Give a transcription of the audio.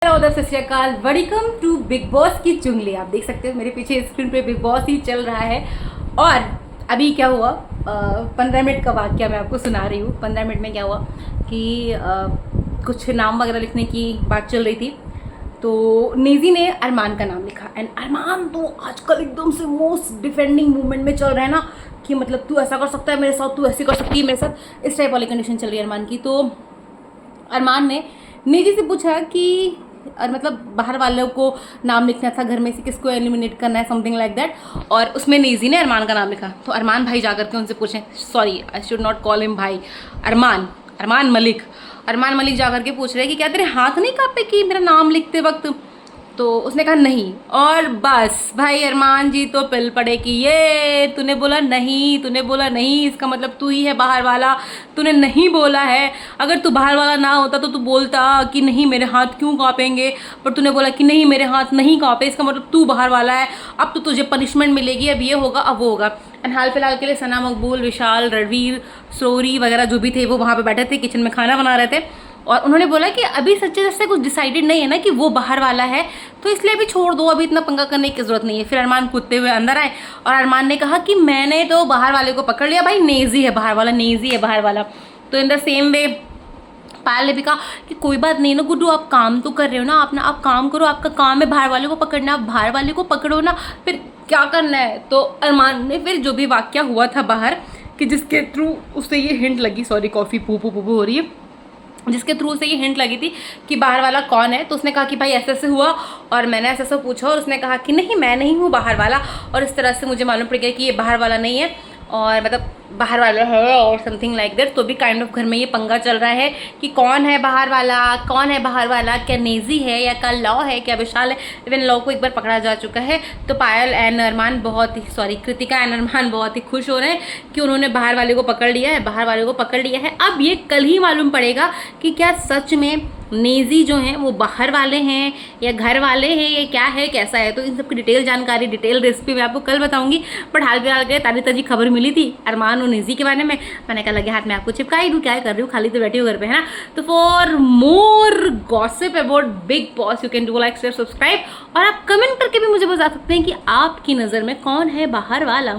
Hello सत श्री अकाल, welcome to big boss की चुंगली। आप देख सकते हो मेरे पीछे स्क्रीन पे बिग बॉस ही चल रहा है। और अभी क्या हुआ, 15 मिनट का वाक्य मैं आपको सुना रही हूँ। 15 मिनट में क्या हुआ कि कुछ नाम वगैरह लिखने की बात चल रही थी, तो नेजी ने अरमान का नाम लिखा। एंड अरमान तो आजकल एकदम से मोस्ट डिफेंडिंग मूवमेंट में चल रहा है ना, कि मतलब तू ऐसा कर सकता है मेरे साथ, तू ऐसी कर सकती है मेरे साथ, इस टाइप वाली कंडीशन चल रही है अरमान की। तो अरमान ने नेजी से पूछा कि और मतलब बाहर वालों को नाम लिखना था, घर में से किसको एलिमिनेट करना है, समथिंग लाइक दैट। और उसमें नेजी ने अरमान का नाम लिखा। तो अरमान भाई जाकर के उनसे पूछें, sorry I should not call him भाई, अरमान मलिक जाकर के पूछ रहे कि क्या तेरे हाथ नहीं कांपे कि मेरा नाम लिखते वक्त। तो उसने कहा नहीं। और बस भाई अरमान जी तो पिल पड़े कि ये तूने बोला नहीं, इसका मतलब तू ही है बाहर वाला, तूने नहीं बोला है। अगर तू बाहर वाला ना होता तो तू बोलता कि नहीं मेरे हाथ क्यों कांपेंगे, पर तूने बोला कि नहीं मेरे हाथ नहीं कांपे, इसका मतलब तू बाहर वाला है। अब तो तुझे पनिशमेंट मिलेगी, अब ये होगा अब वो होगा। एंड हाल फिलहाल के लिए सना, मकबूल, विशाल, रणवीर, सोरी वगैरह जो भी थे वो वहाँ पे बैठे थे, किचन में खाना बना रहे थे। और उन्होंने बोला कि अभी सच्चे सच्चे कुछ डिसाइडेड नहीं है ना कि वो बाहर वाला है, तो इसलिए अभी छोड़ दो, अभी इतना पंगा करने की जरूरत नहीं है। फिर अरमान कूदते हुए अंदर आए और अरमान ने कहा कि मैंने तो बाहर वाले को पकड़ लिया भाई, नेजी है बाहर वाला। तो इन द सेम वे पायल ने भी कहा कि कोई बात नहीं ना गुड्डू, आप काम तो कर रहे हो ना, आप काम करो, आपका काम है बाहर वाले को पकड़ना, आप बाहर वाले को पकड़ो ना, फिर क्या करना है। तो अरमान ने फिर जो भी वाक्य हुआ था बाहर, कि जिसके थ्रू उससे ये हिंट लगी, सॉरी कॉफ़ी पू हो रही है, जिसके थ्रू से ये हिंट लगी थी कि बाहर वाला कौन है। तो उसने कहा कि भाई ऐसे ऐसे हुआ और मैंने ऐसे ऐसा पूछा, और उसने कहा कि नहीं मैं नहीं हूँ बाहर वाला, और इस तरह से मुझे मालूम पड़ गया कि ये बाहर वाला नहीं है और मतलब बाहर वाला है और समथिंग लाइक दैट। तो भी काइंड ऑफ घर में ये पंगा चल रहा है कि कौन है बाहर वाला, क्या नेजी है या क्या लॉ है, क्या विशाल है। इवन लॉ को एक बार पकड़ा जा चुका है। तो पायल एंड अरमान कृतिका एंड अरमान बहुत ही खुश हो रहे हैं कि उन्होंने बाहर वाले को पकड़ लिया है। अब ये कल ही मालूम पड़ेगा कि क्या सच में नेजी जो हैं वो बाहर वाले हैं या घर वाले हैं, या क्या है कैसा है। तो इन सब की डिटेल जानकारी, डिटेल रेसिपी मैं आपको कल बताऊंगी। बट हाल फिलहाल के ताज़ी खबर मिली थी अरमान और नेजी के बारे में, मैंने कहा लगे हाथ में आपको चिपका ही दूँ, क्या कर रही हूँ, खाली तो बैठी हूँ घर पे, है ना। तो for more gossip about big boss you can do like, share, subscribe. और आप कमेंट करके भी मुझे बता सकते हैं कि आपकी नज़र में कौन है बाहर वाला।